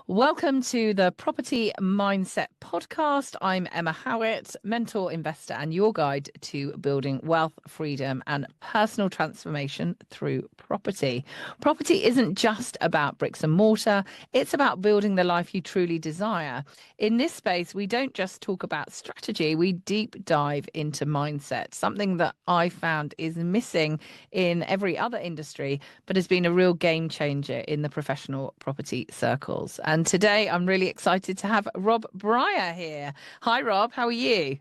Welcome to the Property Mindset Podcast. I'm Emma Howitt, mentor, investor, and your guide to building wealth, freedom, and personal transformation through property. Property isn't just about bricks and mortar, it's about building the life you truly desire. In this space, we don't just talk about strategy, we deep dive into mindset, something that I found is missing in every other industry, but has been a real game changer in the professional property circles. And today I'm really excited to have Rob Bryer here. Hi, Rob. How are you?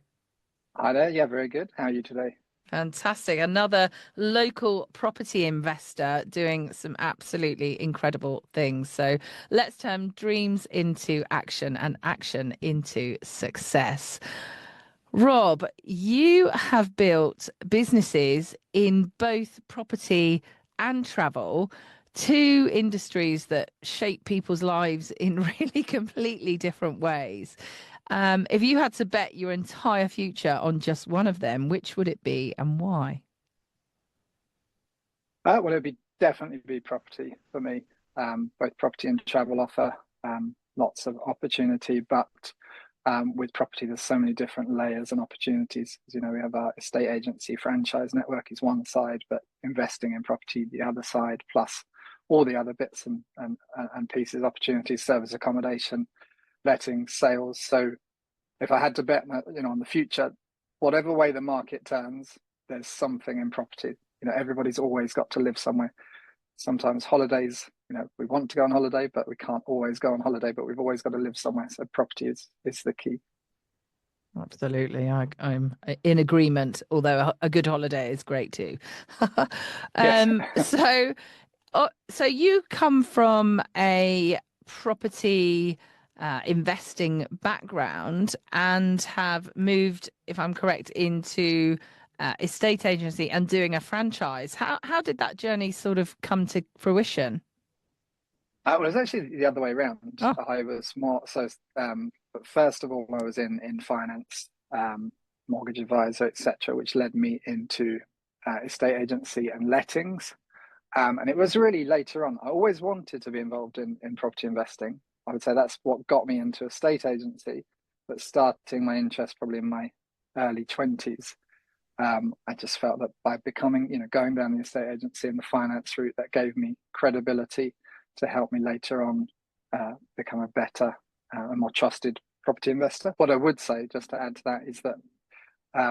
Hi there. Yeah, very good. How are you today? Fantastic. Another local property investor doing some absolutely incredible things. So let's turn dreams into action and action into success. Rob, you have built businesses in both property and travel, two industries that shape people's lives in really completely different ways. If you had to bet your entire future on just one of them, which would it be and why? Well, it'd be definitely be property for me. Both property and travel offer lots of opportunity, but with property, there's so many different layers and opportunities. As you know, we have our estate agency franchise network is one side, but investing in property the other side, plus all the other bits and pieces, opportunities, service accommodation, letting, sales. So if I had to bet, on the future, whatever way the market turns, there's something in property. Everybody's always got to live somewhere. Sometimes holidays, we want to go on holiday, but we can't always go on holiday, but we've always got to live somewhere. So property is the key. Absolutely. I'm in agreement, although a good holiday is great too. Yes. So you come from a property investing background and have moved, if I'm correct, into estate agency and doing a franchise. How did that journey sort of come to fruition? Well, it was actually the other way around. Oh, I was more so, but first of all, I was in finance, mortgage advisor, etc., which led me into estate agency and lettings. And it was really later on. I always wanted to be involved in property investing. I would say that's what got me into estate agency, but starting my interest probably in my early 20s. I just felt that by becoming, going down the estate agency and the finance route, that gave me credibility to help me later on become a better and more trusted property investor. What I would say, just to add to that, is that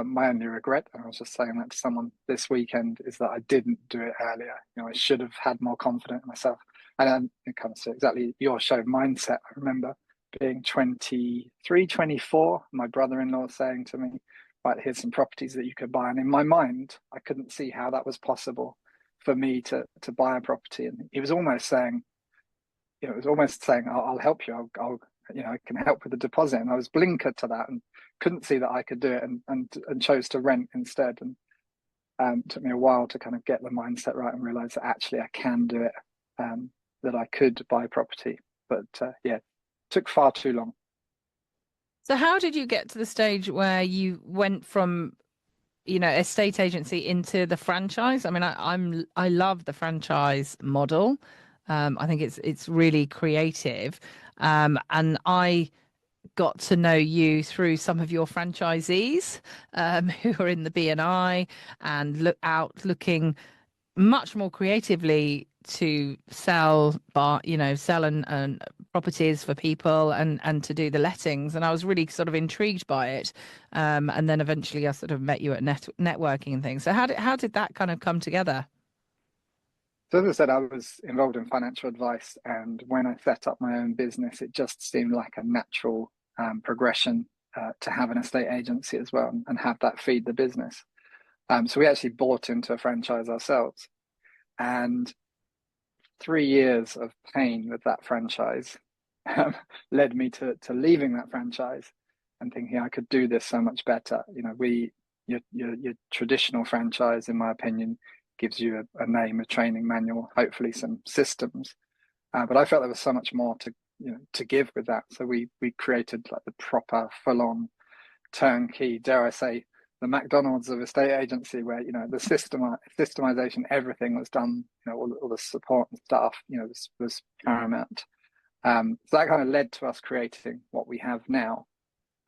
my only regret, and I was just saying that to someone this weekend, is that I didn't do it earlier. I should have had more confidence in myself. And then it comes to exactly your show, Mindset. I remember being 23, 24, my brother-in-law saying to me, right, here's some properties that you could buy. And in my mind, I couldn't see how that was possible for me to buy a property. And he was almost saying, I'll help you. I can help with the deposit. And I was blinkered to that and couldn't see that I could do it and chose to rent instead. And it took me a while to kind of get the mindset right and realize that actually I can do it, that I could buy property. But it took far too long. so how did you get to the stage where you went from, estate agency into the franchise? I mean, I love the franchise model. I think it's really creative. And I got to know you through some of your franchisees who are in the BNI and looking much more creatively to sell and properties for people and to do the lettings. And I was really sort of intrigued by it. And then eventually I sort of met you at networking and things. So how did that kind of come together? So as I said, I was involved in financial advice, and when I set up my own business, it just seemed like a natural progression to have an estate agency as well and have that feed the business. So we actually bought into a franchise ourselves, and 3 years of pain with that franchise led me to leaving that franchise and thinking I could do this so much better. Your traditional franchise, in my opinion, gives you a name, a training manual, hopefully some systems. But I felt there was so much more to give with that. So we created like the proper full-on turnkey, dare I say, the McDonald's of estate agency, where the systemization, everything was done. All the support and staff, was paramount. So that kind of led to us creating what we have now.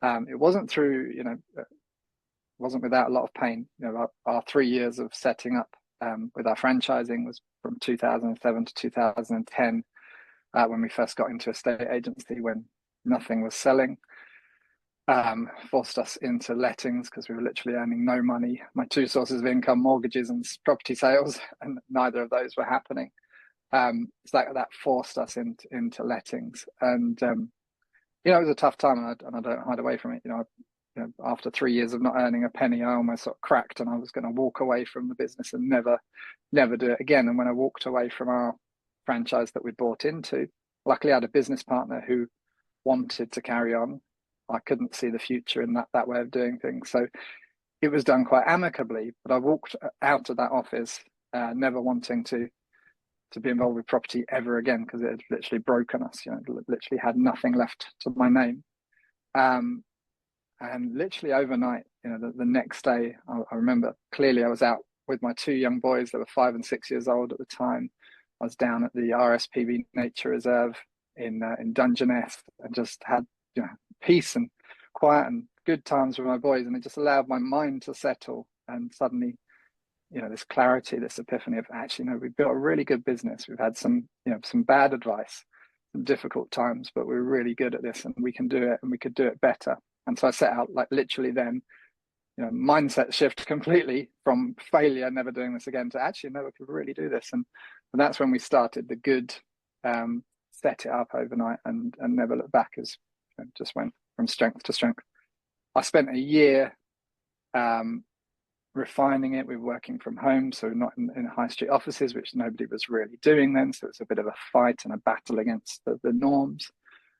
It wasn't through, wasn't without a lot of pain. Our 3 years of setting up with our franchising was from 2007 to 2010, when we first got into estate agency, when nothing was selling. Forced us into lettings because we were literally earning no money. My two sources of income, mortgages and property sales, and neither of those were happening. So that forced us into lettings, and it was a tough time, and I don't hide away from it. After 3 years of not earning a penny, I almost sort of cracked, and I was going to walk away from the business and never do it again. And when I walked away from our franchise that we bought into, luckily I had a business partner who wanted to carry on. I couldn't see the future in that way of doing things, so it was done quite amicably. But I walked out of that office, never wanting to be involved with property ever again, because it had literally broken us. Literally had nothing left to my name. And literally overnight, the next day, I remember clearly I was out with my two young boys that were 5 and 6 years old at the time. I was down at the RSPB Nature Reserve in Dungeness, and just had peace and quiet and good times with my boys, and it just allowed my mind to settle. And suddenly, this clarity, this epiphany of, actually, no, we've built a really good business. We've had some bad advice, some difficult times, but we're really good at this, and we can do it, and we could do it better. And so I set out, like, literally then, mindset shift completely from failure, never doing this again, to actually, no, we could really do this. And that's when we started the good, set it up overnight and never look back, as just went from strength to strength. I spent a year refining it. We were working from home, so not in high street offices, which nobody was really doing then. So it's a bit of a fight and a battle against the norms.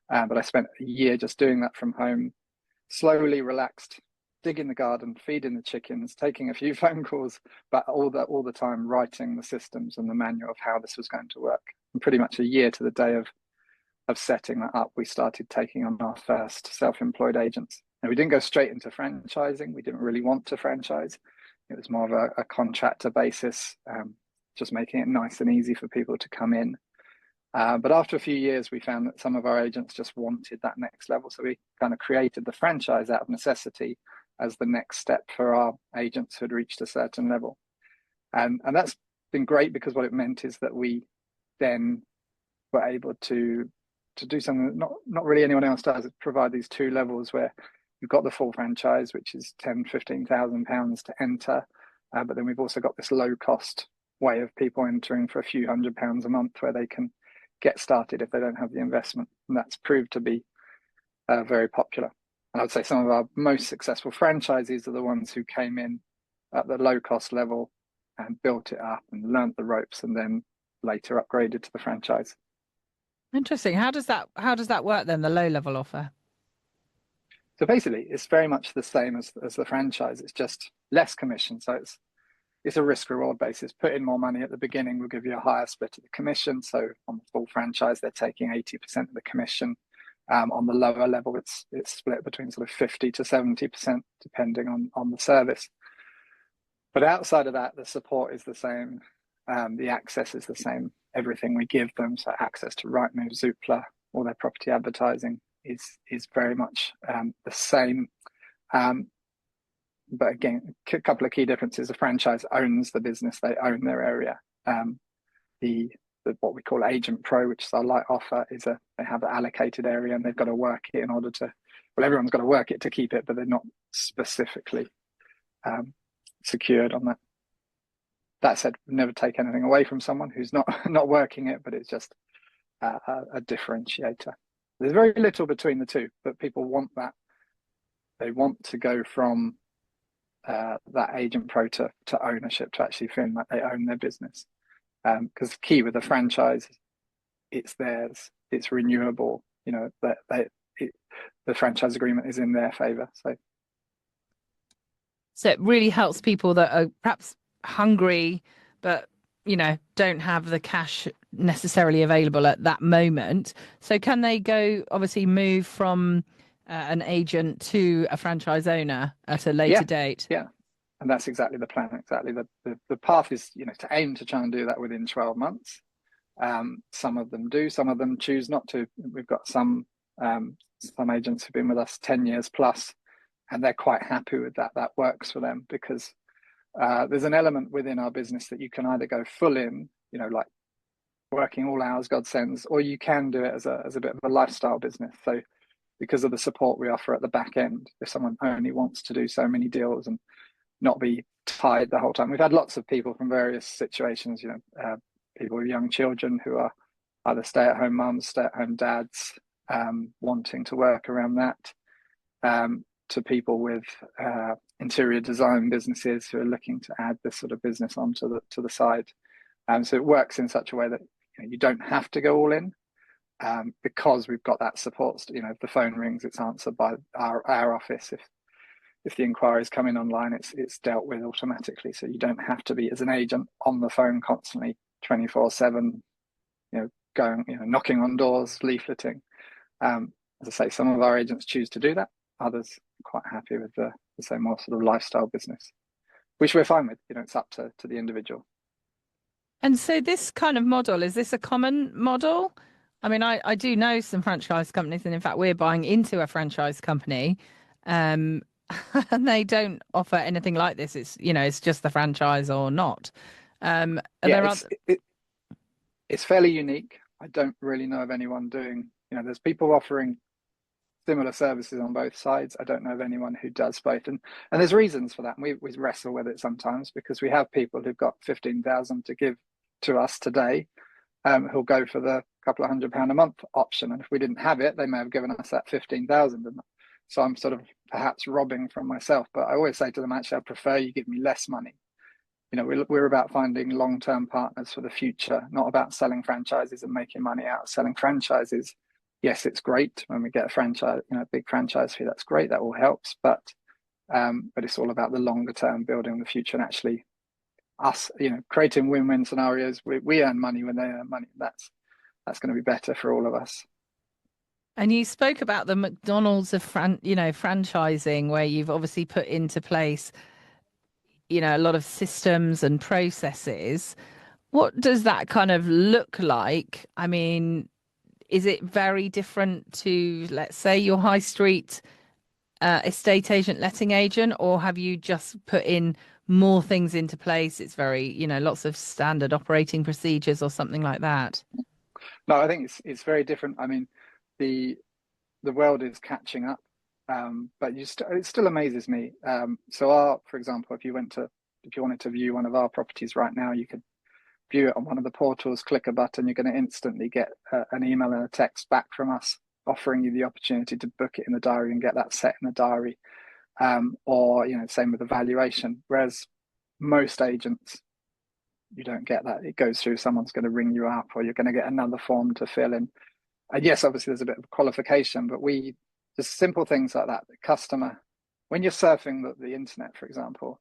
But I spent a year just doing that from home, slowly relaxed, digging the garden, feeding the chickens, taking a few phone calls, but all the time writing the systems and the manual of how this was going to work. And pretty much a year to the day of setting that up, we started taking on our first self-employed agents. And we didn't go straight into franchising. We didn't really want to franchise. It was more of a contractor basis, just making it nice and easy for people to come in. But after a few years, we found that some of our agents just wanted that next level. So we kind of created the franchise out of necessity as the next step for our agents who had reached a certain level. And that's been great, because what it meant is that we then were able to do something that not really anyone else does. It provide these two levels where you've got the full franchise, which is £10,000-15,000 to enter. But then we've also got this low cost way of people entering for a few £100 a month, where they can get started if they don't have the investment. And that's proved to be very popular. And I would say some of our most successful franchisees are the ones who came in at the low cost level and built it up and learnt the ropes, and then later upgraded to the franchise. Interesting. How does that work then, the low level offer? So basically, it's very much the same as the franchise. It's just less commission. So it's a risk reward basis. Put in more money at the beginning, we'll give you a higher split of the commission. So on the full franchise, they're taking 80% of the commission. On the lower level, it's split between sort of 50 to 70%, depending on the service. But outside of that, the support is the same. The access is the same. Everything we give them, so access to Rightmove, Zoopla, all their property advertising is very much the same. But again, a couple of key differences. The franchise owns the business; they own their area. The what we call Agent Pro, which is our light offer, they have an allocated area, and they've got to work it in order to. Well, everyone's got to work it to keep it, but they're not specifically secured on that. That said, we've never take anything away from someone who's not working it, but it's just a differentiator. There's very little between the two, but people want that. They want to go from that Agent Pro to ownership, to actually feeling like they own their business. Because the key with the franchise, it's theirs, it's renewable. The franchise agreement is in their favor. So it really helps people that are perhaps hungry, but don't have the cash necessarily available at that moment. So can they go, obviously move from an agent to a franchise owner at a later Yeah, date. yeah. And that's exactly the plan. Exactly the path is, to aim to try and do that within 12 months. Some of them do, some of them choose not to. We've got some agents who've been with us 10 years plus, and they're quite happy with that. That works for them because there's an element within our business that you can either go full in, like working all hours God sends, or you can do it as a bit of a lifestyle business. So because of the support we offer at the back end, if someone only wants to do so many deals and not be tied the whole time. We've had lots of people from various situations, people with young children who are either stay-at-home mums, stay-at-home dads, wanting to work around that, to people with interior design businesses who are looking to add this sort of business onto the side. So it works in such a way that you don't have to go all in, because we've got that support. If the phone rings, it's answered by our office. If the inquiries come in online, it's dealt with automatically. So you don't have to be, as an agent, on the phone constantly, 24/7, going, knocking on doors, leafleting. As I say, some of our agents choose to do that. Others are quite happy with the same more sort of lifestyle business, which we're fine with. It's up to the individual. And so this kind of model, is this a common model? I mean, I do know some franchise companies, and in fact, we're buying into a franchise company, um, and they don't offer anything like this. It's just the franchise or not. Are Yeah, there other? it's fairly unique. I don't really know of anyone doing. There's people offering similar services on both sides. I don't know of anyone who does both, and there's reasons for that. And we wrestle with it sometimes because we have people who've got 15,000 to give to us today, who'll go for the couple of £100 a month option, and if we didn't have it, they may have given us that 15,000. And so I'm sort of perhaps robbing from myself. But I always say to them, actually, I prefer you give me less money. We're about finding long-term partners for the future, not about selling franchises and making money out of selling franchises. Yes, it's great when we get a franchise, a big franchise fee. That's great. That all helps. But it's all about the longer term, building the future, and actually us, creating win-win scenarios. We earn money when they earn money. That's going to be better for all of us. And you spoke about the McDonald's of franchising, where you've obviously put into place, a lot of systems and processes. What does that kind of look like? I mean, is it very different to, let's say, your high street estate agent, letting agent, or have you just put in more things into place? It's very, lots of standard operating procedures or something like that. No, I think it's very different. I mean, the world is catching up, but it still amazes me. So, for example, if you wanted to view one of our properties right now, you could view it on one of the portals, click a button, you're going to instantly get an email and a text back from us offering you the opportunity to book it in the diary and get that set in the diary. Or, same with the valuation. Whereas most agents, you don't get that. It goes through, someone's going to ring you up, or you're going to get another form to fill in. And yes, obviously there's a bit of qualification, but just simple things like that. The customer, when you're surfing the internet, for example,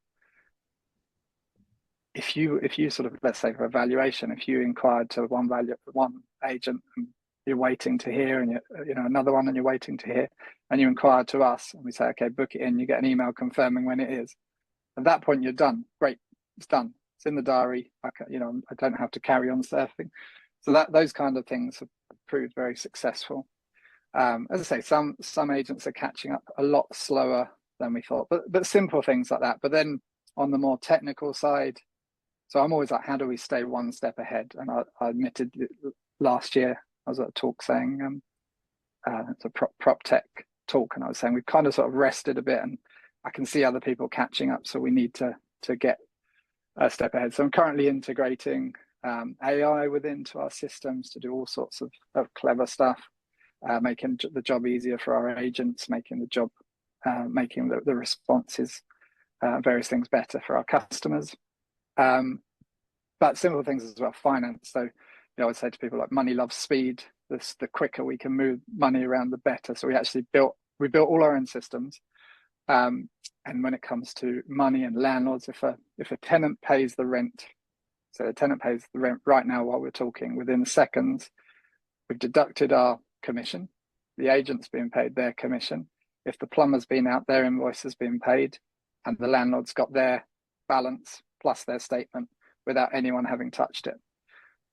if you sort of, let's say for a valuation, if you inquired to one agent and you're waiting to hear, and another one and you're waiting to hear, and you inquire to us and we say, okay, book it in, you get an email confirming when it is. At that point, you're done. Great, it's done. It's in the diary. I don't have to carry on surfing. So those kind of things have proved very successful. As I say, some agents are catching up a lot slower than we thought, but simple things like that. But then on the more technical side, so I'm always like, how do we stay one step ahead? And I admitted last year, I was at a talk saying, it's a prop tech talk, and I was saying we've kind of sort of rested a bit, and I can see other people catching up, so we need to get a step ahead. So I'm currently integrating AI into our systems to do all sorts of clever stuff, making the job easier for our agents, making the responses, various things better for our customers. But simple things as well, finance. So, I would say to people like money loves speed. The quicker we can move money around, the better. So we built all our own systems. And when it comes to money and landlords, if a tenant pays the rent, so the tenant pays the rent right now while we're talking, within seconds, we've deducted our commission. The agent's being paid their commission. if the plumber's been out, their invoice has been paid, and the landlord's got their balance plus their statement without anyone having touched it.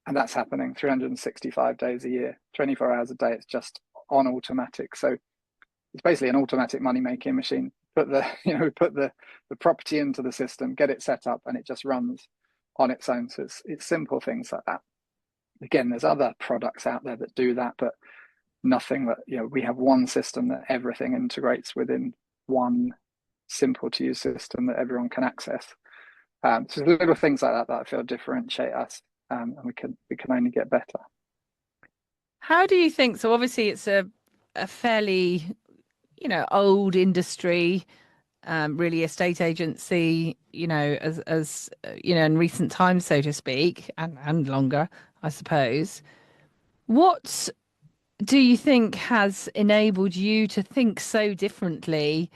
And that's happening 365 days a year, 24 hours a day. It's just on automatic. So it's basically an automatic money making machine. Put the property into the system, get it set up, and it just runs on its own. So it's simple things like that. Again, there's other products out there that do that, but nothing that, we have one system that everything integrates within, one simple to use system that everyone can access. So little things like that I feel differentiate us, and we can only get better. How do you think? So obviously it's a fairly, old industry, really estate agency, as in recent times, so to speak, and longer, I suppose. What do you think has enabled you to think so differently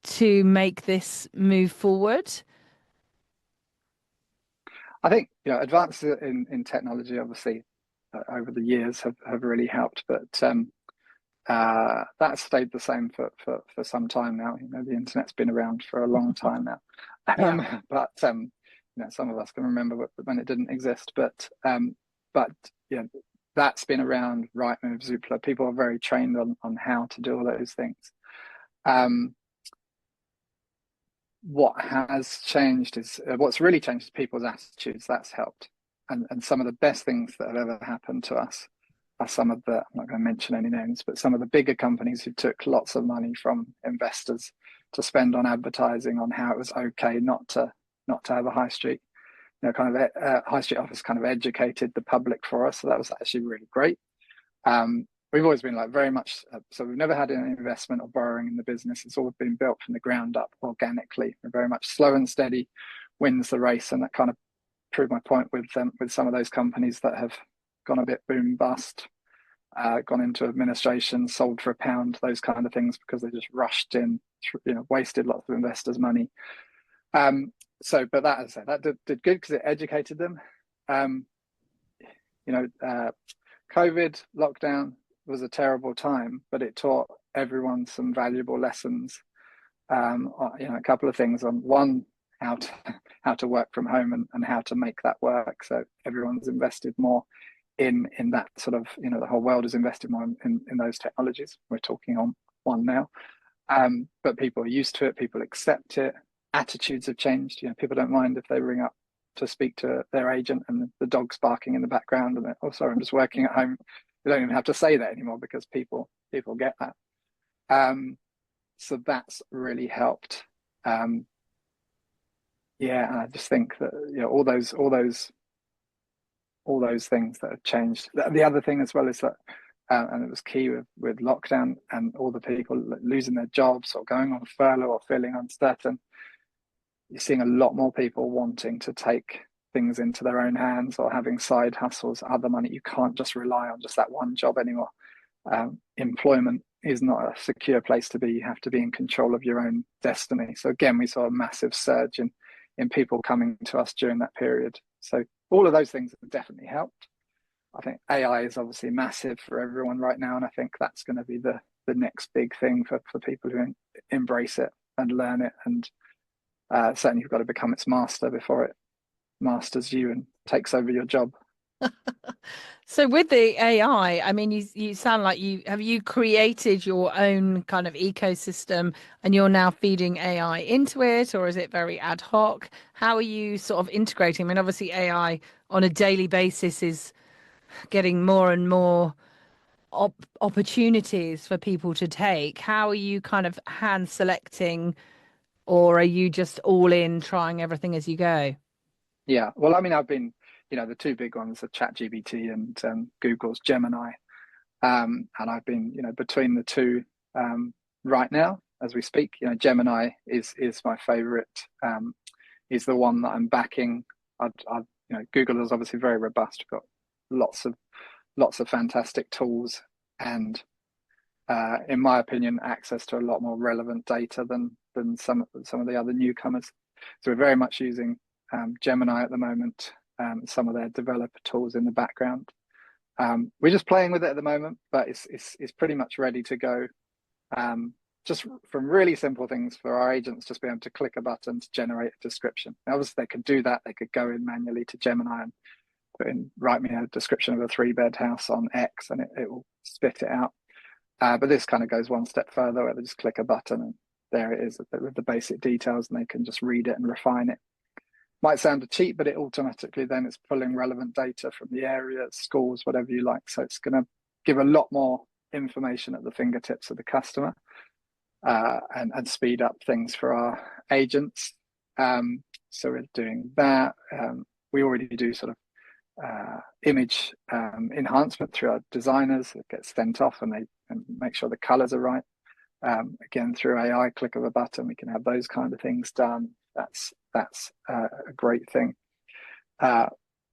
to make this move forward? I think advances in technology, obviously, over the years have really helped, but that's stayed the same for some time now. The internet's been around for a long time now, Yeah. but some of us can remember when it didn't exist. But that's been around. Rightmove, Zoopla. People are very trained on how to do all those things. What has changed is what's really changed is people's attitudes. That's helped, and some of the best things that have ever happened to us are some of the, I'm not going to mention any names, but some of the bigger companies who took lots of money from investors to spend on advertising on how it was okay not to have a high street, high street office kind of educated the public for us. So that was actually really great. We've always been very much, so we've never had an investment or borrowing in the business. It's all been built from the ground up organically. We're very much slow and steady wins the race. And that kind of proved my point with some of those companies that have gone a bit boom bust, gone into administration, sold for £1, those kind of things, because they just rushed in, wasted lots of investors' money. But that, as I said, that did good because it educated them. COVID lockdown was a terrible time, but it taught everyone some valuable lessons. A couple of things on one, how to work from home and how to make that work. So everyone's invested more in that sort of, the whole world has invested more in those technologies. We're talking on one now. But people are used to it, people accept it. Attitudes have changed. People don't mind if they ring up to speak to their agent and the dog's barking in the background and oh, sorry, I'm just working at home. You don't even have to say that anymore because people get that. So that's really helped. And I just think that all those things that have changed. The other thing as well is that, and it was key with lockdown and all the people losing their jobs or going on furlough or feeling uncertain. You're seeing a lot more people wanting to take things into their own hands or having side hustles, other money. You can't just rely on just that one job anymore. Employment is not a secure place to be. You have to be in control of your own destiny. So again, we saw a massive surge in people coming to us during that period. So all of those things have definitely helped. I think AI is obviously massive for everyone right now, and I think that's going to be the next big thing for people who embrace it and learn it. And certainly you've got to become its master before it masters you and takes over your job. So with the AI, I mean, you sound like you created your own kind of ecosystem and you're now feeding AI into it, or is it very ad hoc? How are you sort of integrating? I mean, obviously AI on a daily basis is getting more and more opportunities for people to take. How are you kind of hand selecting, or are you just all in trying everything as you go? Yeah, well, I mean, I've been, the two big ones are ChatGPT and Google's Gemini. And I've been, between the two right now as we speak. Gemini is my favorite. Is the one that I'm backing. Google is obviously very robust. We've got lots of fantastic tools and, in my opinion, access to a lot more relevant data than some of the other newcomers. So we're very much using Gemini at the moment. Some of their developer tools in the background. We're just playing with it at the moment, but it's pretty much ready to go. just from really simple things for our agents just be able to click a button to generate a description. Now, obviously, they could do that. They could go in manually to Gemini and put in, write me a description of a 3-bed house on X, and it will spit it out. But this kind of goes one step further, where they just click a button and there it is with the basic details, and they can just read it and refine it. Might sound cheap, but it automatically then it's pulling relevant data from the area, schools, whatever you like. So it's going to give a lot more information at the fingertips of the customer, and speed up things for our agents. So we're doing that. We already do sort of image enhancement through our designers. It gets sent off and make sure the colors are right. Again, through AI, click of a button, we can have those kind of things done. That's a great thing.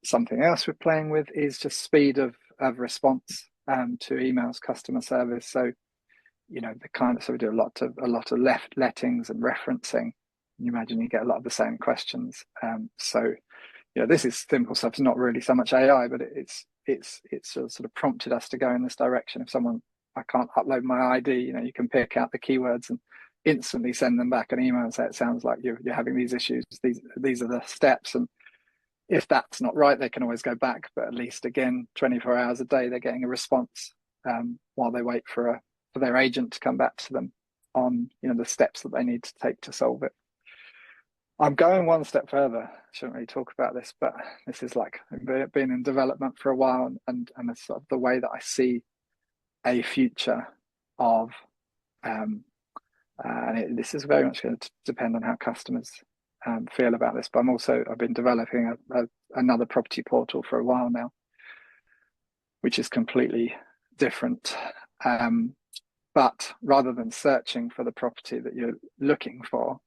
Something else we're playing with is just speed of response to emails, customer service. So, so we do a lot of lettings and referencing. You imagine you get a lot of the same questions. So, this is simple stuff. It's not really so much AI, but it's sort of prompted us to go in this direction. If I can't upload my ID, you can pick out the keywords and instantly send them back an email and say, it sounds like you're having these issues. These are the steps. And if that's not right, they can always go back. But at least, again, 24 hours a day, they're getting a response while they wait for their agent to come back to them on the steps that they need to take to solve it. I'm going one step further. I shouldn't really talk about this, but this is like been in development for a while, and it's sort of the way that I see a future of, this is very much going to depend on how customers feel about this. But I've been developing another property portal for a while now, which is completely different. But rather than searching for the property that you're looking for,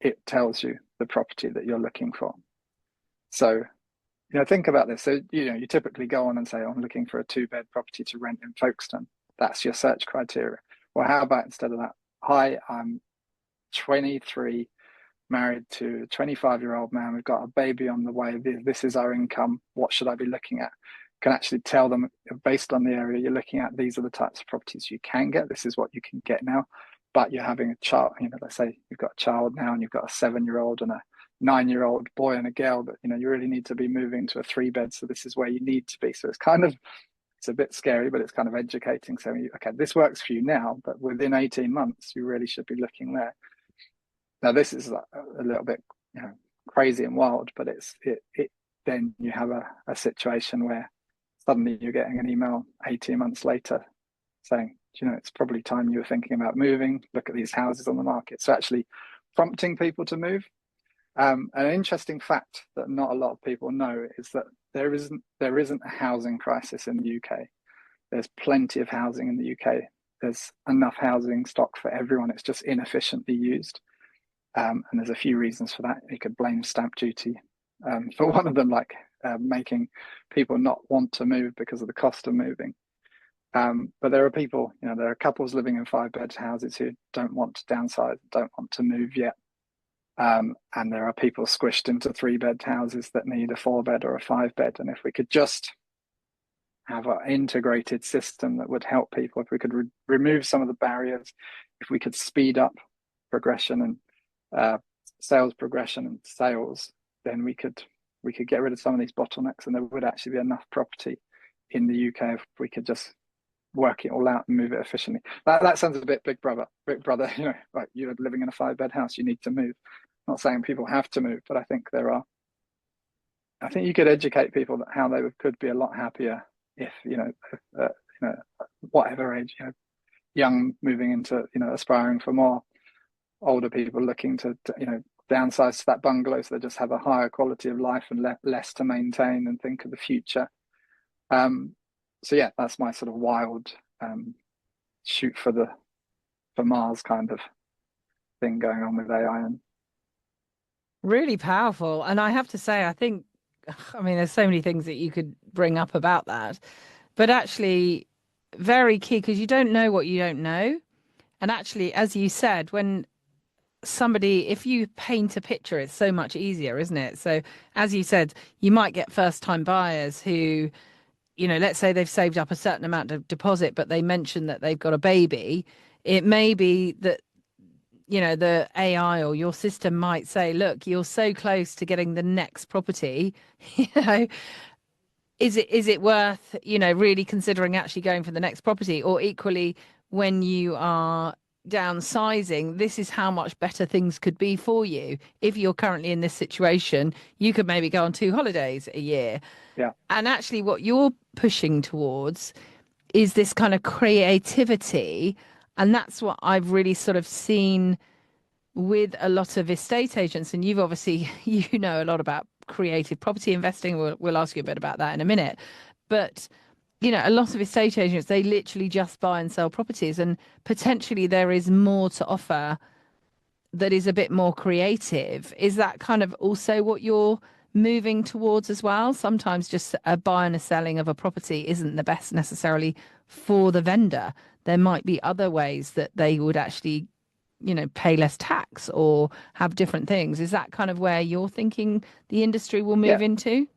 it tells you the property that you're looking for. So, think about this. So, you typically go on and say, I'm looking for a 2-bed property to rent in Folkestone. That's your search criteria. Well, how about instead of that? Hi, I'm 23, married to a 25-year-old man. We've got a baby on the way. This is our income. What should I be looking at? Can actually tell them, based on the area you're looking at, these are the types of properties you can get. This is what you can get now. But you're having a child, let's say you've got a child now and you've got a 7-year-old and a 9-year-old boy and a girl, but you really need to be moving to a 3-bed. So this is where you need to be. So it's a bit scary, but it's kind of educating. So, okay, this works for you now, but within 18 months, you really should be looking there. Now, this is a little bit, crazy and wild, but then you have a situation where suddenly you're getting an email 18 months later saying, it's probably time you were thinking about moving. Look at these houses on the market. So actually prompting people to move. An interesting fact that not a lot of people know is that there isn't a housing crisis in the UK. There's plenty of housing in the UK. There's enough housing stock for everyone. It's just inefficiently used. And there's a few reasons for that. You could blame stamp duty for one of them, like making people not want to move because of the cost of moving. But there are people, there are couples living in 5-bed houses who don't want to downsize, don't want to move yet. And there are people squished into 3-bed houses that need a 4-bed or a 5-bed. And if we could just have an integrated system that would help people, if we could remove some of the barriers, if we could speed up progression and sales progression and sales, then we could get rid of some of these bottlenecks, and there would actually be enough property in the UK if we could just work it all out and move it efficiently. That sounds a bit big brother, like you're living in a 5-bed house, you need to move. I'm not saying people have to move, but I think you could educate people that how they could be a lot happier if, whatever age, young moving into, aspiring for more, older people looking to downsize to that bungalow so they just have a higher quality of life and less to maintain and think of the future. So yeah, that's my sort of wild shoot for Mars kind of thing going on with AI. And really powerful. And I have to say, there's so many things that you could bring up about that, but actually very key, because you don't know what you don't know. And actually, as you said, if you paint a picture, it's so much easier, isn't it? So as you said, you might get first time buyers who, let's say they've saved up a certain amount of deposit, but they mention that they've got a baby. it may be that, you know, the AI or your system might say, look, you're so close to getting the next property, you know, is it worth, you know, really considering actually going for the next property? Or equally, when you are downsizing, this is how much better things could be for you. If you're currently in this situation, you could maybe go on 2 holidays a year. Yeah, And actually, what you're pushing towards is this kind of creativity. And that's what I've really sort of seen with a lot of estate agents. And you've obviously, you know, a lot about creative property investing. We'll ask you a bit about that in a minute. But, you know, a lot of estate agents, they literally just buy and sell properties. And potentially there is more to offer that is a bit more creative. Is that kind of also what you're moving towards as well? Sometimes just a buy and a selling of a property isn't the best necessarily for the vendor. There might be other ways that they would actually, you know, pay less tax or have different things. Is that kind of where you're thinking the industry will yeah, move into?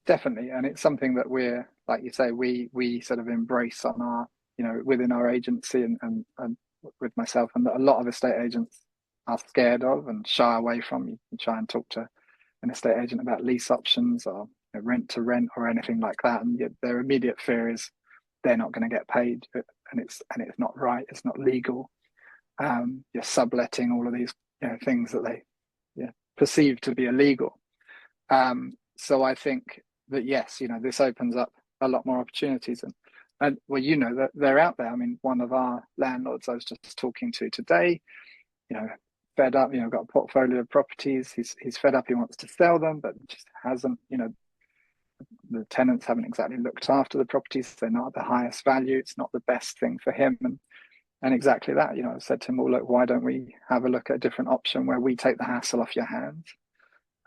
definitely. And it's something that we're, like you say, we sort of embrace on our, you know, within our agency, and with myself, and that a lot of estate agents are scared of and shy away from. You can try and talk to an estate agent about lease options or, you know, rent to rent or anything like that, and their immediate fear is they're not going to get paid, and it's not right, it's not legal. You're subletting all of these, you know, things that they, yeah, perceive to be illegal. So I think that, yes, you know, this opens up a lot more opportunities, and well, you know, that they're out there. I mean, one of our landlords I was just talking to today, you know, fed up, you know, got a portfolio of properties. He's fed up. He wants to sell them, but just hasn't, you know, the tenants haven't exactly looked after the properties. They're not at the highest value. It's not the best thing for him. And exactly that, you know, I've said to him, well, look, why don't we have a look at a different option where we take the hassle off your hands?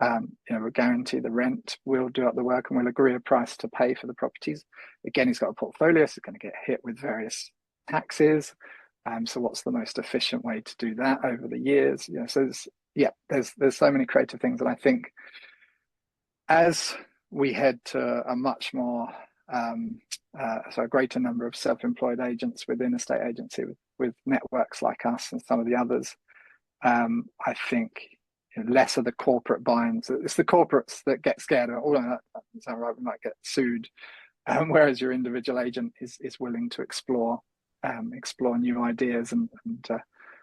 You know, we'll guarantee the rent, we'll do up the work, and we'll agree a price to pay for the properties. Again, he's got a portfolio, so he's going to get hit with various taxes. So what's the most efficient way to do that over the years? You know, so there's so many creative things. And I think as we head to a much more so a greater number of self-employed agents within a state agency with networks like us and some of the others, I think, you know, less of the corporate buy-ins. It's the corporates that get scared of, oh, that sounds right, we might get sued. Whereas your individual agent is willing to explore new ideas, and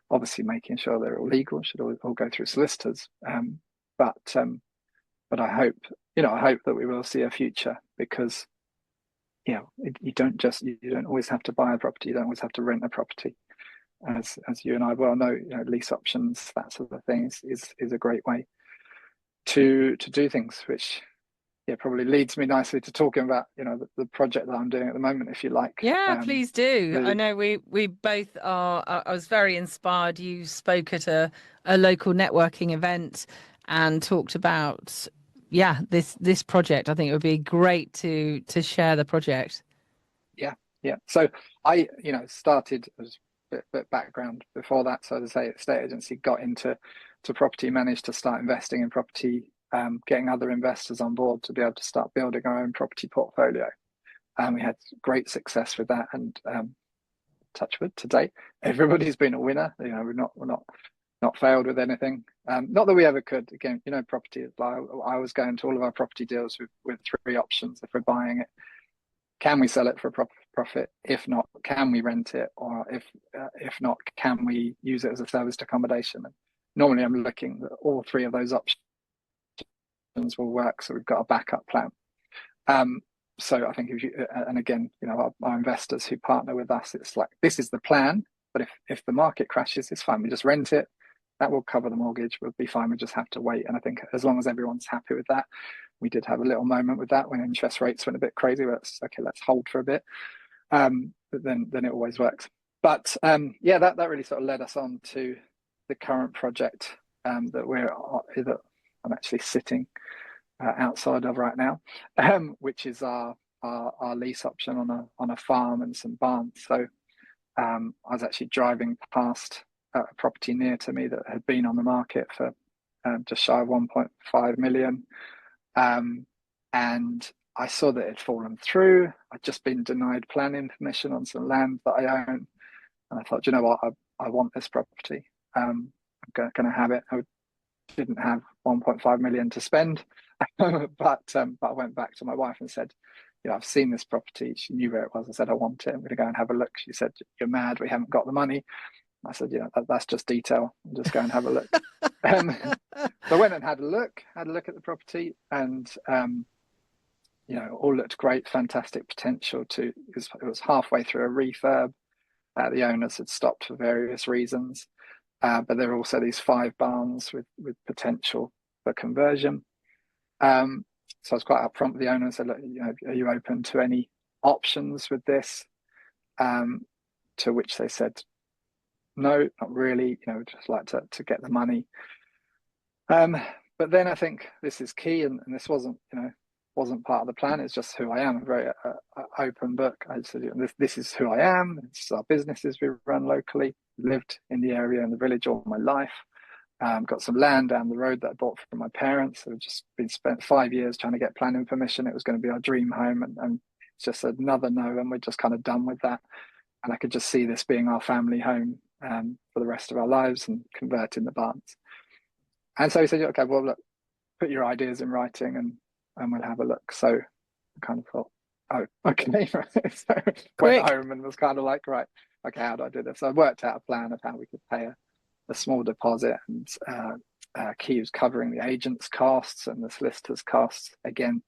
obviously making sure they're all legal, should all go through solicitors. But I hope, you know, I hope that we will see a future, because, you know, you don't always have to buy a property, you don't always have to rent a property. As you and I well know, you know, lease options, that sort of thing is a great way to do things, which, yeah, probably leads me nicely to talking about, you know, the project that I'm doing at the moment, if you like. Yeah, please do. I The know we both are. I was very inspired. You spoke at a local networking event and talked about, yeah, this project. I think it would be great to share the project. Yeah, yeah. So I, you know, started as bit background before that. So as I say, estate agency, got into property, managed to start investing in property, getting other investors on board to be able to start building our own property portfolio. We had great success with that, and touch wood, to date, everybody's been a winner. You know, we're not failed with anything. Not that we ever could. Again, you know, property. I was going to all of our property deals with three options. If we're buying it, can we sell it for a profit? If not, can we rent it? Or if not, can we use it as a serviced accommodation? And normally, I'm looking at all three of those options will work. So we've got a backup plan. So I think if you, and again, you know, our investors who partner with us, it's like, this is the plan. But if the market crashes, it's fine. We just rent it. That will cover the mortgage. We'll be fine. We just have to wait. And I think as long as everyone's happy with that, we did have a little moment with that when interest rates went a bit crazy. Let's hold for a bit. But then it always works. But yeah, that really sort of led us on to the current project that I'm actually sitting outside of right now, which is our lease option on a farm and some barns. So I was actually driving past a property near to me that had been on the market for just shy of 1.5 million. And I saw that it had fallen through. I'd just been denied planning permission on some land that I own. And I thought, you know what, I want this property. I'm going to have it. I didn't have 1.5 million to spend, but I went back to my wife and said, I've seen this property. She knew where it was. I said, I want it. I'm going to go and have a look. She said, you're mad. We haven't got the money. I said, that's just detail. I'll just go and have a look. So I went and had a look at the property, and all looked great, fantastic potential it was halfway through a refurb. The owners had stopped for various reasons, but there are also these 5 barns with potential for conversion. So I was quite upfront with the owner and said, look, are you open to any options with this? To which they said, no, not really. We'd just like to get the money. But then I think this is key, and this wasn't part of the plan. It's just who I am. A very open book. I said, this is who I am. This is our businesses we run locally. Lived in the area, in the village all my life. Got some land down the road that I bought from my parents. I've just been spent 5 years trying to get planning permission. It was going to be our dream home, and it's just another no, and we're just kind of done with that. And I could just see this being our family home for the rest of our lives, and converting the barns. And so he said, okay, well, look, put your ideas in writing, and we'll have a look. So I kind of thought, oh, okay. So went home and was kind of like, right, okay, how do I do this? So I worked out a plan of how we could pay a small deposit, and key was covering the agent's costs and the solicitor's costs. Again,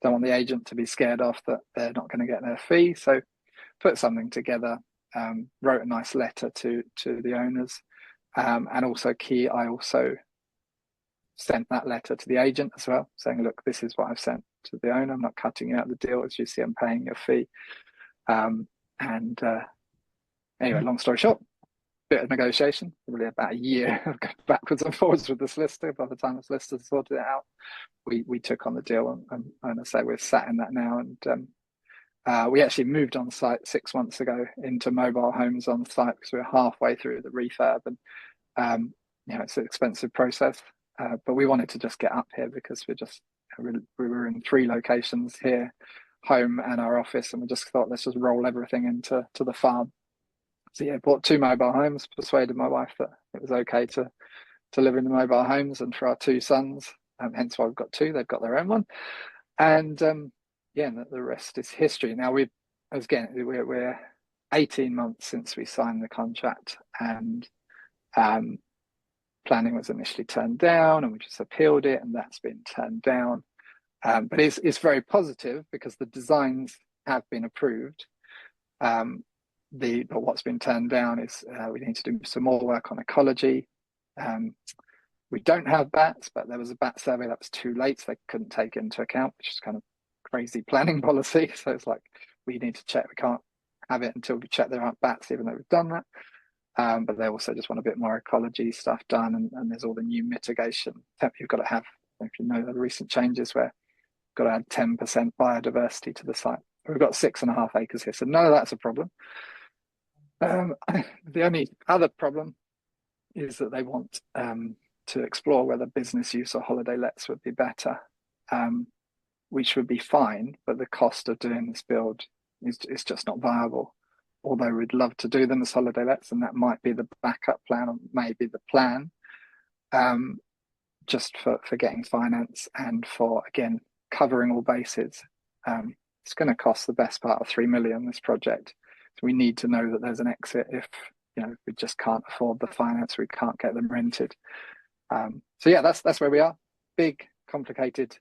don't want the agent to be scared off that they're not going to get their fee. So put something together, wrote a nice letter to the owners, and also key, I also sent that letter to the agent as well, saying, look, this is what I've sent to the owner. I'm not cutting you out of the deal. As you see, I'm paying your fee. Anyway, long story short, bit of negotiation, really about a year of going backwards and forwards with the solicitor. By the time the solicitor sorted it out, we took on the deal, and I say we're sat in that now. And we actually moved on site 6 months ago into mobile homes on site, because we were halfway through the refurb, and it's an expensive process. But we wanted to just get up here, because we were in 3 locations here, home and our office, and we just thought, let's just roll everything into the farm. So yeah, bought 2 mobile homes, persuaded my wife that it was okay to live in the mobile homes, and for our 2 sons, hence why we've got 2, they've got their own one. And the rest is history. Now we're 18 months since we signed the contract, and planning was initially turned down, and we just appealed it, and that's been turned down. But it's very positive, because the designs have been approved. But what's been turned down is we need to do some more work on ecology. We don't have bats, but there was a bat survey that was too late, so they couldn't take into account, which is kind of crazy planning policy. So it's like, we need to check. We can't have it until we check there aren't bats, even though we've done that. But they also just want a bit more ecology stuff done, and there's all the new mitigation. You've got to have, if you know the recent changes where you've got to add 10% biodiversity to the site. We've got 6.5 acres here, so none of that's a problem. The only other problem is that they want to explore whether business use or holiday lets would be better, which would be fine, but the cost of doing this build is just not viable. Although we'd love to do them as holiday lets, and that might be the backup plan, or maybe the plan, just for getting finance and for, again, covering all bases. It's going to cost the best part of 3 million, this project. So we need to know that there's an exit if we just can't afford the finance, we can't get them rented. So yeah, that's where we are. Big, complicated,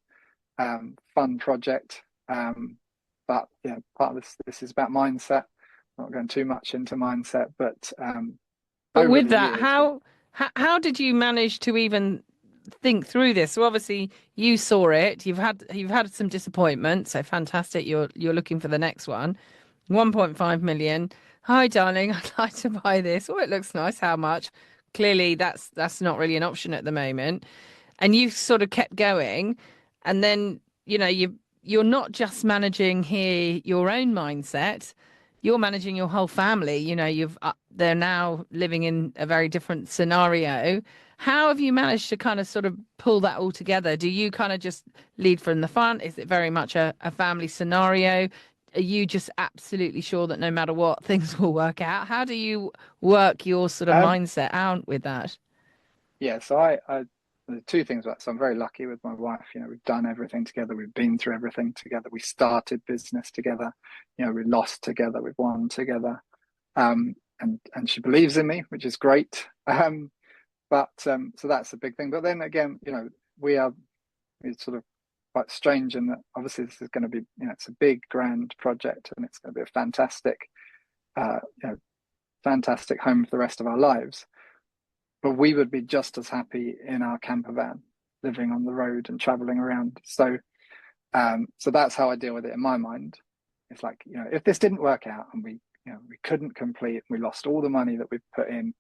fun project. But part of this is about mindset. I'm not going too much into mindset, but with that, how did you manage to even think through this? So obviously you saw it. You've had some disappointment. So fantastic. You're looking for the next one. 1.5 million. Hi, darling. I'd like to buy this. Oh, it looks nice. How much? Clearly, that's not really an option at the moment. And you've sort of kept going, and then you're not just managing here your own mindset. You're managing your whole family. They're now living in a very different scenario. How have you managed to kind of sort of pull that all together? Do you kind of just lead from the front? Is it very much a family scenario? are you just absolutely sure that no matter what, things will work out? How do you work your sort of Um, mindset out with that? yeah, so the two things about, so I'm very lucky with my wife. We've done everything together. We've been through everything together. We started business together. We lost together. We've won together. And she believes in me, which is great. So that's a big thing. But then again, it's sort of quite strange in that obviously this is going to be, it's a big grand project and it's going to be a uh, you know, fantastic home for the rest of our lives. But we would be just as happy in our camper van, living on the road and traveling around. So that's how I deal with it in my mind. It's like, if this didn't work out and we couldn't complete, we lost all the money that we put in.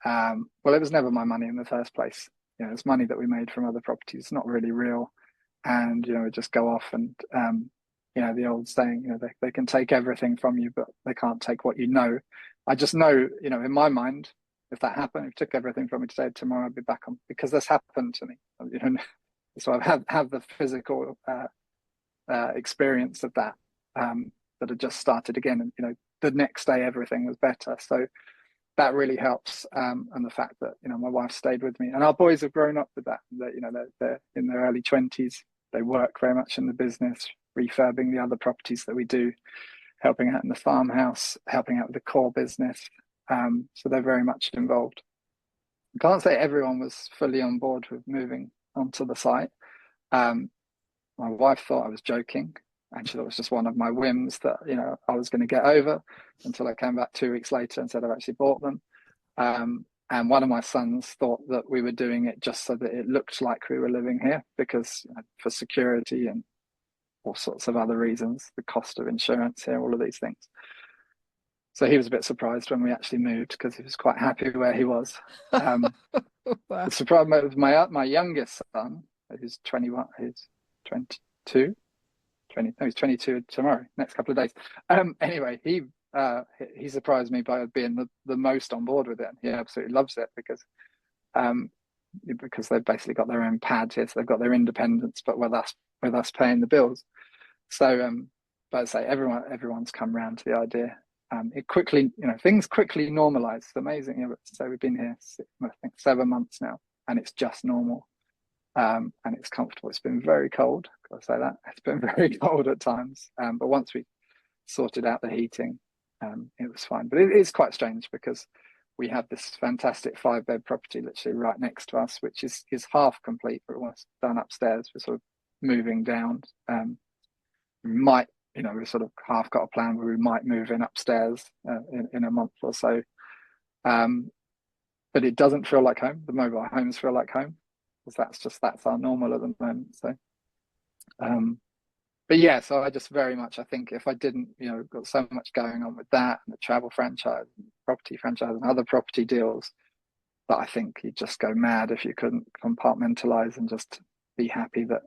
Well, it was never my money in the first place. It's money that we made from other properties. It's not really real. And, we just go off and, the old saying, they can take everything from you, but they can't take what you know. I just know, in my mind, if that happened, if took everything from me today, tomorrow I'd be back on, because this happened to me. So I've had the physical experience of that, that had just started again. And, the next day everything was better. So that really helps. And the fact that, my wife stayed with me and our boys have grown up with that, they're in their early 20s. They work very much in the business, refurbing the other properties that we do, helping out in the farmhouse, helping out with the core business. So they're very much involved. I can't say everyone was fully on board with moving onto the site. My wife thought I was joking, and she thought it was just one of my whims that I was going to get over, until I came back 2 weeks later and said I've actually bought them. And one of my sons thought that we were doing it just so that it looked like we were living here, because for security and all sorts of other reasons, the cost of insurance here, all of these things. So he was a bit surprised when we actually moved, because he was quite happy where he was. Wow. The surprise was my youngest son, who's 21, who's 22, 20, no, he's 22 tomorrow, next couple of days. Anyway, he surprised me by being the most on board with it. He absolutely loves it, because they've basically got their own pad here, so they've got their independence, but with us paying the bills. So, but I say everyone's come round to the idea. It quickly, things quickly normalize. It's amazing. So we've been here, I think, 7 months now, and it's just normal. And it's comfortable. It's been very cold. Gotta say that it's been very cold at times. But once we sorted out the heating, it was fine. But it is quite strange, because we have this fantastic 5-bed property literally right next to us, which is half complete. We're almost done upstairs. We're sort of moving down. We might, we sort of half got a plan where we might move in upstairs in a month or so. But it doesn't feel like home. The mobile homes feel like home, because that's our normal at the moment. So, but yeah, so I just very much, I think if I didn't, got so much going on with that and the travel franchise, and property franchise, and other property deals, that I think you'd just go mad if you couldn't compartmentalize and just be happy that,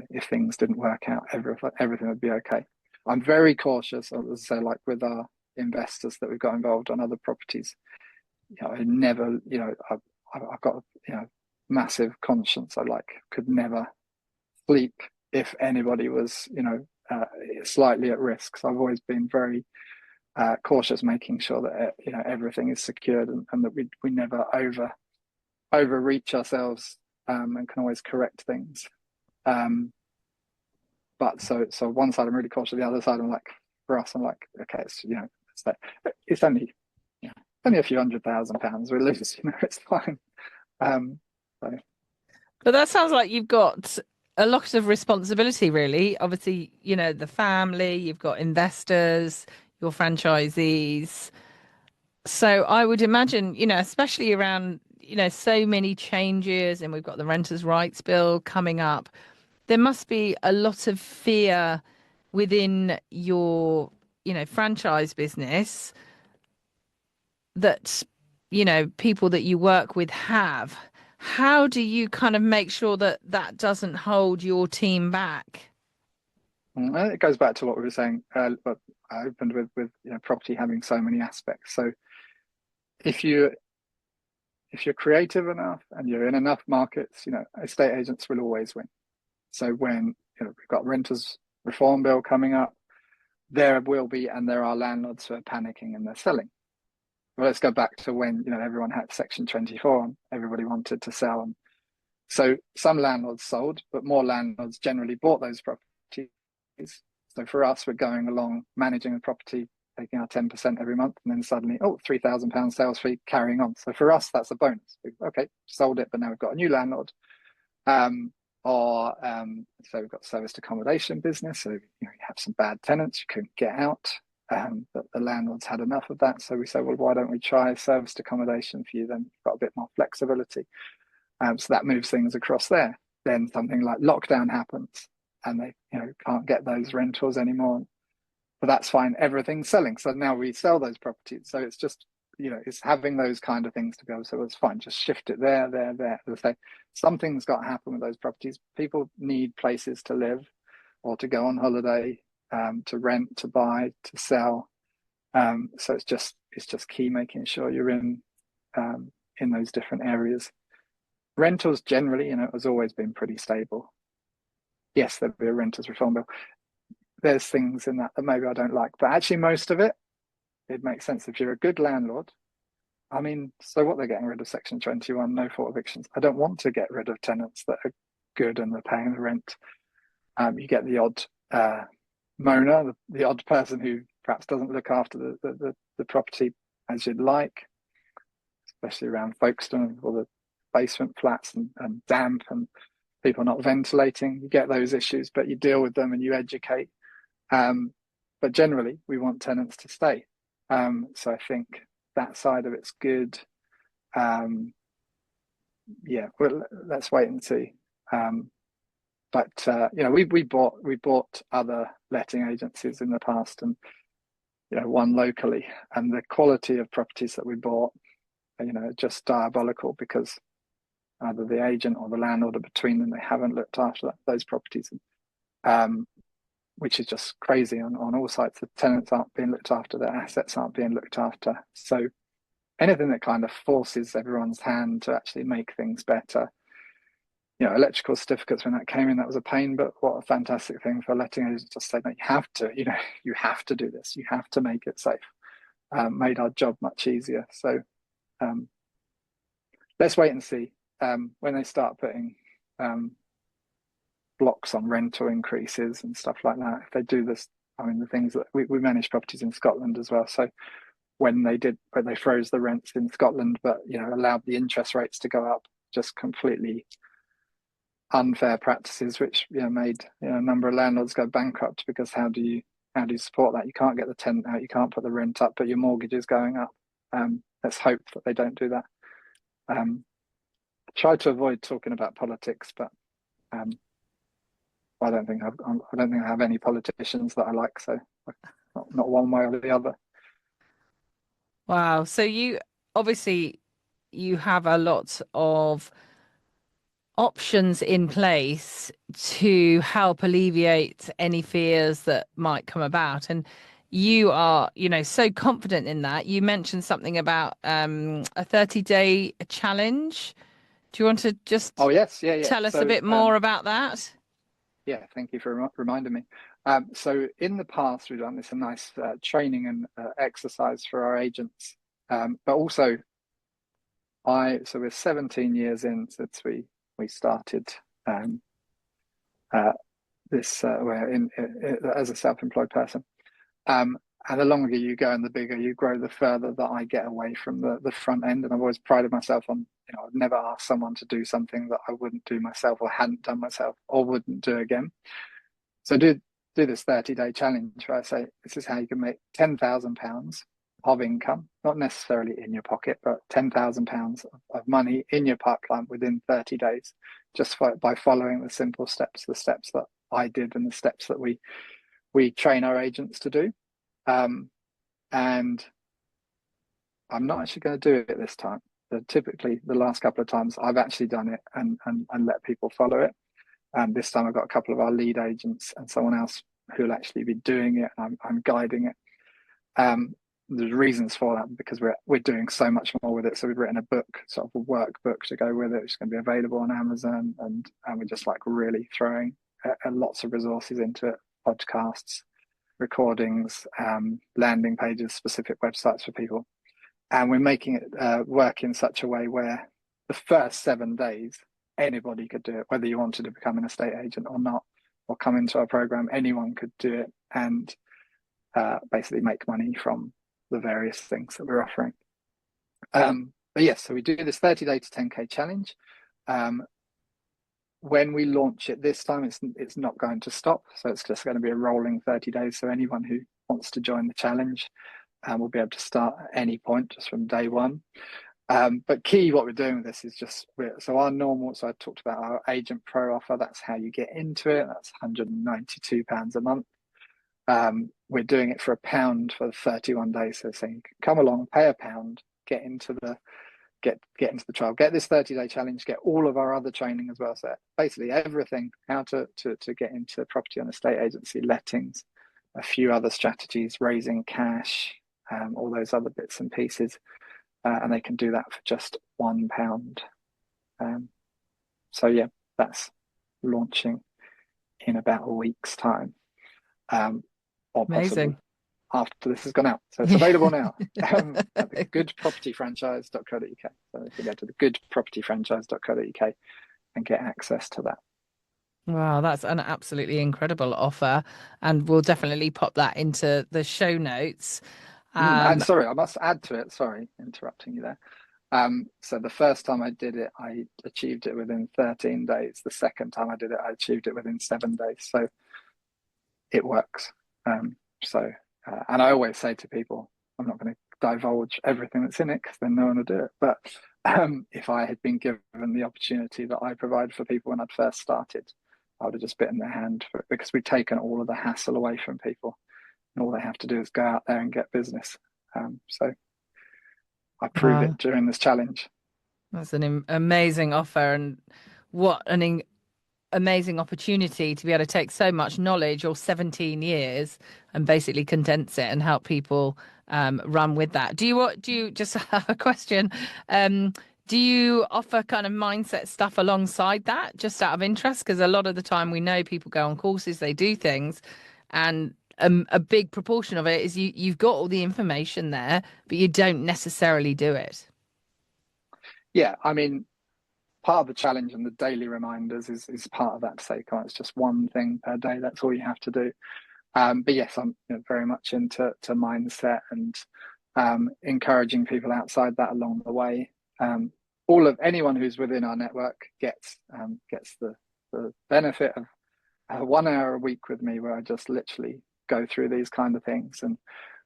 if things didn't work out, everything would be okay. I'm very cautious, as I say, like with our investors that we've got involved on other properties. I never, I've got, massive conscience. I could never sleep if anybody was, slightly at risk. So I've always been very cautious, making sure that everything is secured, and that we never overreach ourselves, and can always correct things. But so one side I'm really cautious, the other side for us I'm like, okay, it's only only a few £100,000 we lose, it's fine. So. But that sounds like you've got a lot of responsibility, really. Obviously, the family, you've got investors, your franchisees. So I would imagine, especially around, so many changes, and we've got the Renters' Rights Bill coming up. There must be a lot of fear within your, franchise business that, people that you work with have. How do you kind of make sure that that doesn't hold your team back? It goes back to what we were saying, but I opened with property having so many aspects. So if you're creative enough and you're in enough markets, estate agents will always win. So when we've got renters' reform bill coming up, there will be, and there are landlords who are panicking and they're selling. Well, let's go back to when, you know, everyone had Section 24 and everybody wanted to sell. And so some landlords sold, but more landlords generally bought those properties. So for us, we're going along, managing the property, taking our 10% every month, and then suddenly, oh, £3,000 sales fee, carrying on. So for us, that's a bonus. Okay, sold it, but now we've got a new landlord. So we've got serviced accommodation business. So, you know, you have some bad tenants, you couldn't get out. But the landlords had enough of that. So we said, well, why don't we try serviced accommodation for you? Then you've got a bit more flexibility. So that moves things across there. Then something like lockdown happens and they, you know, can't get those rentals anymore. But that's fine. Everything's selling. So now we sell those properties. So it's just, you know, it's having those kind of things to go. So it's fine. Just shift it there. As I say, something's got to happen with those properties. People need places to live or to go on holiday, to rent, to buy, to sell. So it's just key making sure you're in those different areas. Rentals generally, you know, has always been pretty stable. Yes, there'll be a renters reform bill. There's things in that maybe I don't like, but actually most of it makes sense. If you're a good landlord, I mean, so what, they're getting rid of Section 21, no fault evictions. I don't want to get rid of tenants that are good and they're paying the rent. You get the odd moaner, the odd person who perhaps doesn't look after the property as you'd like, especially around Folkestone or the basement flats and damp and people not ventilating. You get those issues, but you deal with them and you educate. But generally, we want tenants to stay. So I think that side of it's good. Yeah, well, let's wait and see. But you know, we bought other letting agencies in the past, and you know, one locally, and the quality of properties that we bought, you know, just diabolical, because either the agent or the landlord are between them, they haven't looked after those properties, which is just crazy on all sides. The tenants aren't being looked after, their assets aren't being looked after. So anything that kind of forces everyone's hand to actually make things better. You know, electrical certificates, when that came in, that was a pain, but what a fantastic thing for letting agents to say that you have to, you know, you have to do this, you have to make it safe. Made our job much easier. So let's wait and see when they start putting blocks on rental increases and stuff like that. If they do this, I mean, the things that we manage properties in Scotland as well. So when they froze the rents in Scotland, but, you know, allowed the interest rates to go up, just completely unfair practices, which, you know, made, you know, a number of landlords go bankrupt, because how do you support that? You can't get the tenant out, you can't put the rent up, but your mortgage is going up. Let's hope that they don't do that. Try to avoid talking about politics, but I don't think I have any politicians that I like, so not one way or the other. Wow. So you obviously you have a lot of options in place to help alleviate any fears that might come about. And you are, you know, so confident in that. You mentioned something about a 30-day challenge. Do you want to just Oh yes, yeah. tell us a So bit more about that? yeah, thank you for reminding me. So in the past, we've done this a nice training and exercise for our agents, but also so we're 17 years in since we started this we're in as a self-employed person. And the longer you go and the bigger you grow, the further that I get away from the front end. And I've always prided myself on, you know, I've never asked someone to do something that I wouldn't do myself or hadn't done myself or wouldn't do again. So do this 30-day challenge where I say, this is how you can make £10,000 of income, not necessarily in your pocket, but £10,000 of money in your pipeline within 30 days, just by following the simple steps, the steps that I did and the steps that we train our agents to do. And I'm not actually going to do it this time. Typically, the last couple of times I've actually done it and let people follow it. And this time I've got a couple of our lead agents and someone else who'll actually be doing it. I'm guiding it. There's reasons for that, because we're doing so much more with it. So we've written a book, sort of a workbook to go with it, which is going to be available on Amazon, and we're just like really throwing lots of resources into it podcasts, recordings, landing pages, specific websites for people. And we're making it work in such a way where the first 7 days, anybody could do it, whether you wanted to become an estate agent or not, or come into our program, anyone could do it and basically make money from the various things that we're offering. But yes, so we do this 30-day to 10K challenge. When we launch it this time, it's not going to stop. So it's just going to be a rolling 30 days. So anyone who wants to join the challenge will be able to start at any point, just from day one. But key, what we're doing with this is so our normal, so I talked about our Agent Pro offer, that's how you get into it. That's £192 a month. We're doing it for £1 for 31 days. So saying you can come along, pay £1, get into the trial, get this 30-day challenge, get all of our other training as well. So basically everything, how to get into property and estate agency, lettings, a few other strategies, raising cash, all those other bits and pieces. And they can do that for just £1. So yeah, that's launching in about a week's time, or Amazing. possibly after this has gone out. So it's available now at the goodpropertyfranchise.co.uk. So if you go to the goodpropertyfranchise.co.uk and get access to that. Wow, that's an absolutely incredible offer. And we'll definitely pop that into the show notes. And sorry, I must add to it. Sorry, interrupting you there. So the first time I did it, I achieved it within 13 days. The second time I did it, I achieved it within 7 days. So it works. And I always say to people, I'm not going to divulge everything that's in it because then no one will do it. But if I had been given the opportunity that I provide for people when I'd first started, I would have just bitten their hand for it, because we've taken all of the hassle away from people. And all they have to do is go out there and get business. So I prove it during this challenge. That's an amazing offer, and what an amazing opportunity to be able to take so much knowledge, or 17 years, and basically condense it and help people run with that. Do you just have a question? Do you offer kind of mindset stuff alongside that, just out of interest? Because a lot of the time we know people go on courses, they do things, and a big proportion of it is you've got all the information there, but you don't necessarily do it. Yeah, I mean, part of the challenge and the daily reminders is part of that. To say, it's just one thing per day. That's all you have to do. But yes, I'm very much into mindset and encouraging people outside that along the way. Anyone who's within our network gets the benefit of 1 hour a week with me, where I just literally go through these kind of things. And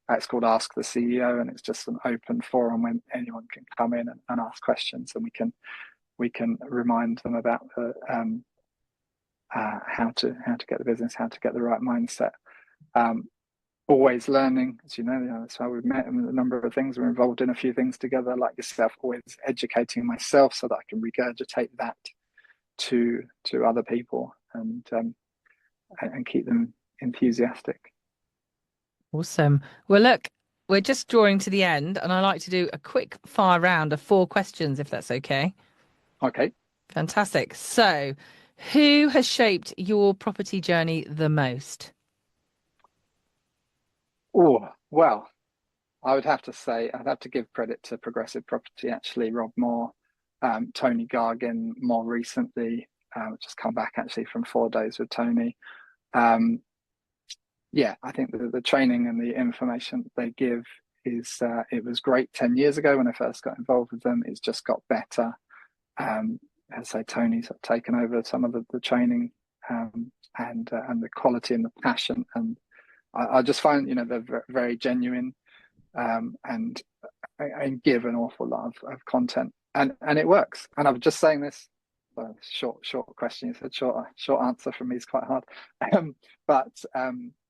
it's called Ask the CEO, and it's just an open forum when anyone can come in and ask questions, and we can remind them about how to get the business, how to get the right mindset. Always learning, as you know, that's how we've met in a number of things. We're involved in a few things together, like yourself. Always educating myself so that I can regurgitate that to other people and keep them enthusiastic. Awesome. Well, look, we're just drawing to the end, and I like to do a quick fire round of 4 questions, if that's okay. Okay. Fantastic. So, who has shaped your property journey the most? Oh, well, I'd have to give credit to Progressive Property, actually, Rob Moore, Tony Gargan more recently. Just come back actually from 4 days with Tony. Yeah, I think the training and the information they give it was great 10 years ago when I first got involved with them. It's just got better. As I say, Tony's taken over some of the training and the quality and the passion. And I just find, they're very genuine and give an awful lot of content. And it works. And I was just saying this, short question. You said short answer from me is quite hard.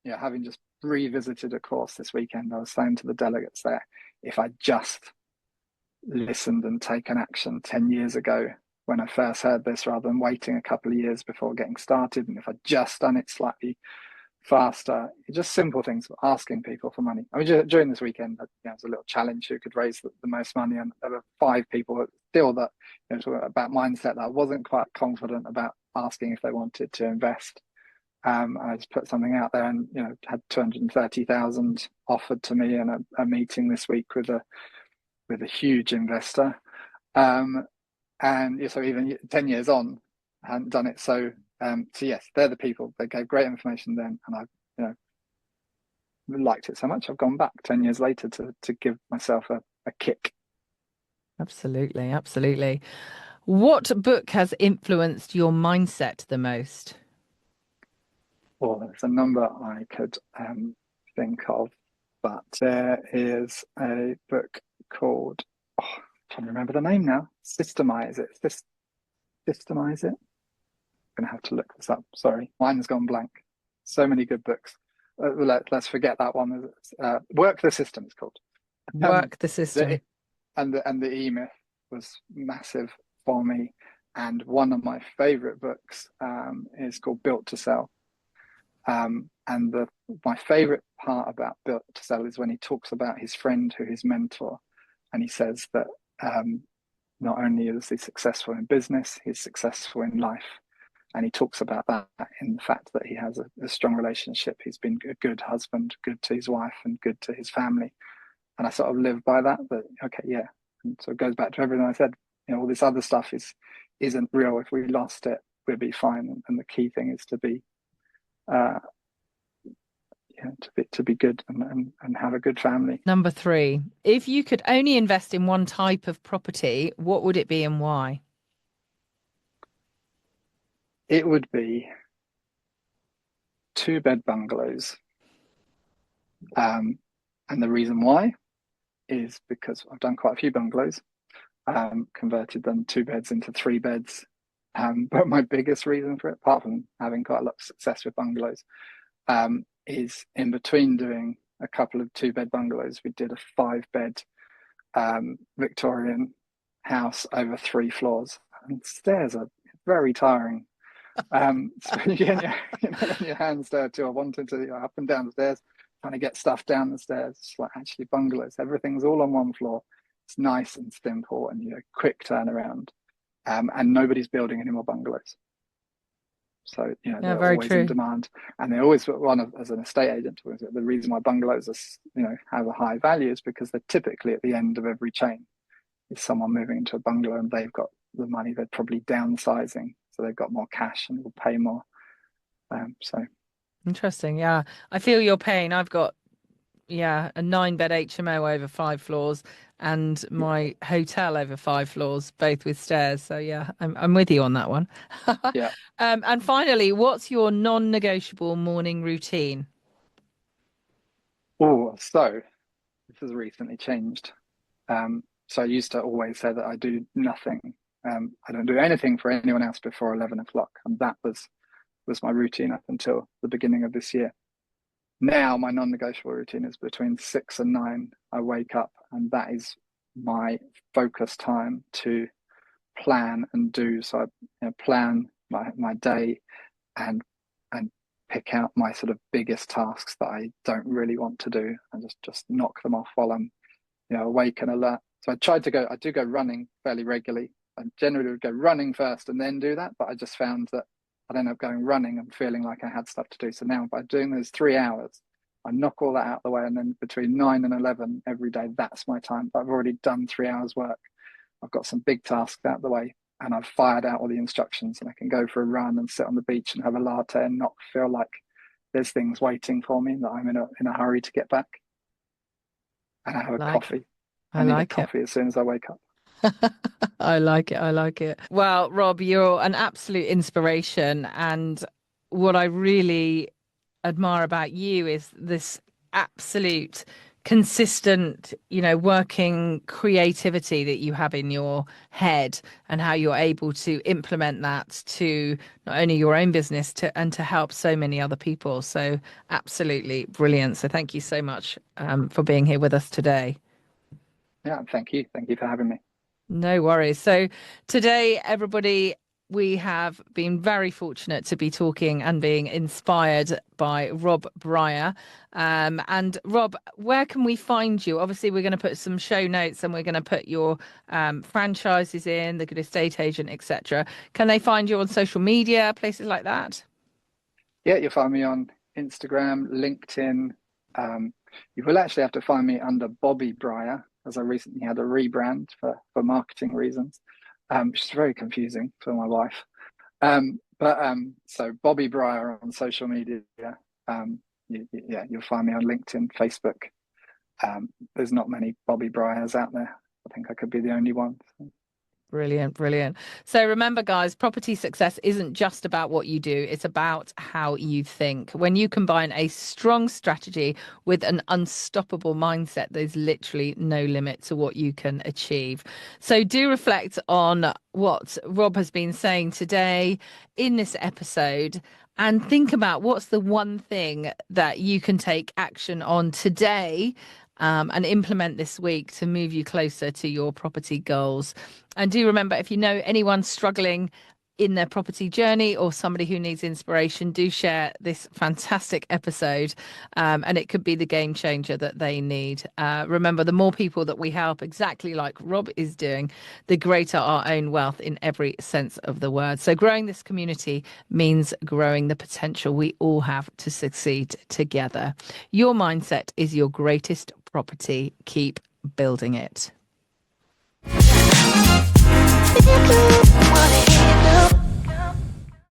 Having just revisited a course this weekend, I was saying to the delegates there, if I just listened and taken action 10 years ago when I first heard this, rather than waiting a couple of years before getting started, and if I'd just done it slightly faster, just simple things, asking people for money. I mean, during this weekend, it was a little challenge who could raise the most money, and there were 5 people still that about mindset that I wasn't quite confident about asking if they wanted to invest. And I just put something out there, and had 230,000 offered to me, and a meeting this week with a huge investor. And yeah, so even 10 years on, I hadn't done it. So yes, they're the people. They gave great information then, and I liked it so much. I've gone back 10 years later to give myself a kick. Absolutely, absolutely. What book has influenced your mindset the most? Well, there's a number I could think of, but there is a book called, I'm trying to remember the name now. Systemize it. Systemize it. I'm gonna have to look this up. Sorry, mine has gone blank. So many good books. Let's forget that one. Work the System, it's called. Um, Work the the system. the E-Myth was massive for me. And one of my favorite books is called Built to Sell. And my favorite part about Built to Sell is when he talks about his friend who his mentor, and he says that not only is he successful in business, he's successful in life. And he talks about that in the fact that he has a strong relationship. He's been a good husband, good to his wife, and good to his family. And I sort of live by that. But okay, yeah. And so it goes back to everything I said. All this other stuff isn't real. If we lost it, we'd be fine. And the key thing is to be to be good and have a good family. Number three, if you could only invest in one type of property, what would it be and why? It would be 2-bed bungalows. And the reason why is because I've done quite a few bungalows, converted them 2 beds into 3 beds. But my biggest reason for it, apart from having quite a lot of success with bungalows, is in between doing a couple of 2-bed bungalows, we did a 5-bed Victorian house over 3 floors. And stairs are very tiring. So you get your hands dirty or wanting to up and down the stairs, trying to get stuff down the stairs. It's like actually bungalows. Everything's all on one floor. It's nice and simple and quick turnaround. And nobody's building any more bungalows. So Yeah, they're very always in true. demand, and they always as an estate agent. The reason why bungalows are have a high value is because they're typically at the end of every chain. If someone moving into a bungalow and they've got the money, they're probably downsizing, so they've got more cash and will pay more. So Interesting. Yeah, I feel your pain. I've got a 9-bed HMO over 5 floors and my hotel over 5 floors, both with stairs. So yeah, I'm with you on that one. yeah. And finally, what's your non-negotiable morning routine? Oh, so this has recently changed. So I used to always say that I do nothing. I don't do anything for anyone else before 11 o'clock, and that was my routine up until the beginning of this year. Now my non-negotiable routine is between 6 and 9. I wake up, and that is my focus time to plan and do. So I plan my day and pick out my sort of biggest tasks that I don't really want to do, and just knock them off while I'm awake and alert. So I do go running fairly regularly. I generally would go running first and then do that, but I just found that I'd end up going running and feeling like I had stuff to do. So now by doing those 3 hours, I knock all that out of the way, and then between 9 and 11 every day, that's my time. But I've already done 3 hours work. I've got some big tasks out of the way, and I've fired out all the instructions, and I can go for a run and sit on the beach and have a latte and not feel like there's things waiting for me that I'm in a hurry to get back. And I have a Like, coffee. I I need a like it. coffee as soon as I wake up. I like it. I like it. Well, Rob, you're an absolute inspiration. And what I really admire about you is this absolute consistent, working creativity that you have in your head and how you're able to implement that to not only your own business and to help so many other people. So absolutely brilliant. So thank you so much for being here with us today. Yeah, thank you. Thank you for having me. No worries. So today, everybody, we have been very fortunate to be talking and being inspired by Rob Bryer. And Rob, where can we find you? Obviously, we're going to put some show notes and we're going to put your franchises in, the Good Estate Agent, etc. Can they find you on social media, places like that? Yeah, you'll find me on Instagram, LinkedIn. Um, you will actually have to find me under Bobby Bryer, as I recently had a rebrand for marketing reasons, which is very confusing for my wife. So Bobby Bryer on social media. Yeah, you'll find me on LinkedIn, Facebook. There's not many Bobby Bryers out there. I think I could be the only one. Brilliant, brilliant. So remember, guys, property success isn't just about what you do, it's about how you think. When you combine a strong strategy with an unstoppable mindset, there's literally no limit to what you can achieve. So do reflect on what Rob has been saying today in this episode and think about what's the one thing that you can take action on today and implement this week to move you closer to your property goals. And do remember, if you know anyone struggling in their property journey or somebody who needs inspiration, do share this fantastic episode, and it could be the game changer that they need. Remember, the more people that we help, exactly like Rob is doing, the greater our own wealth in every sense of the word. So growing this community means growing the potential we all have to succeed together. Your mindset is your greatest property. Keep building it.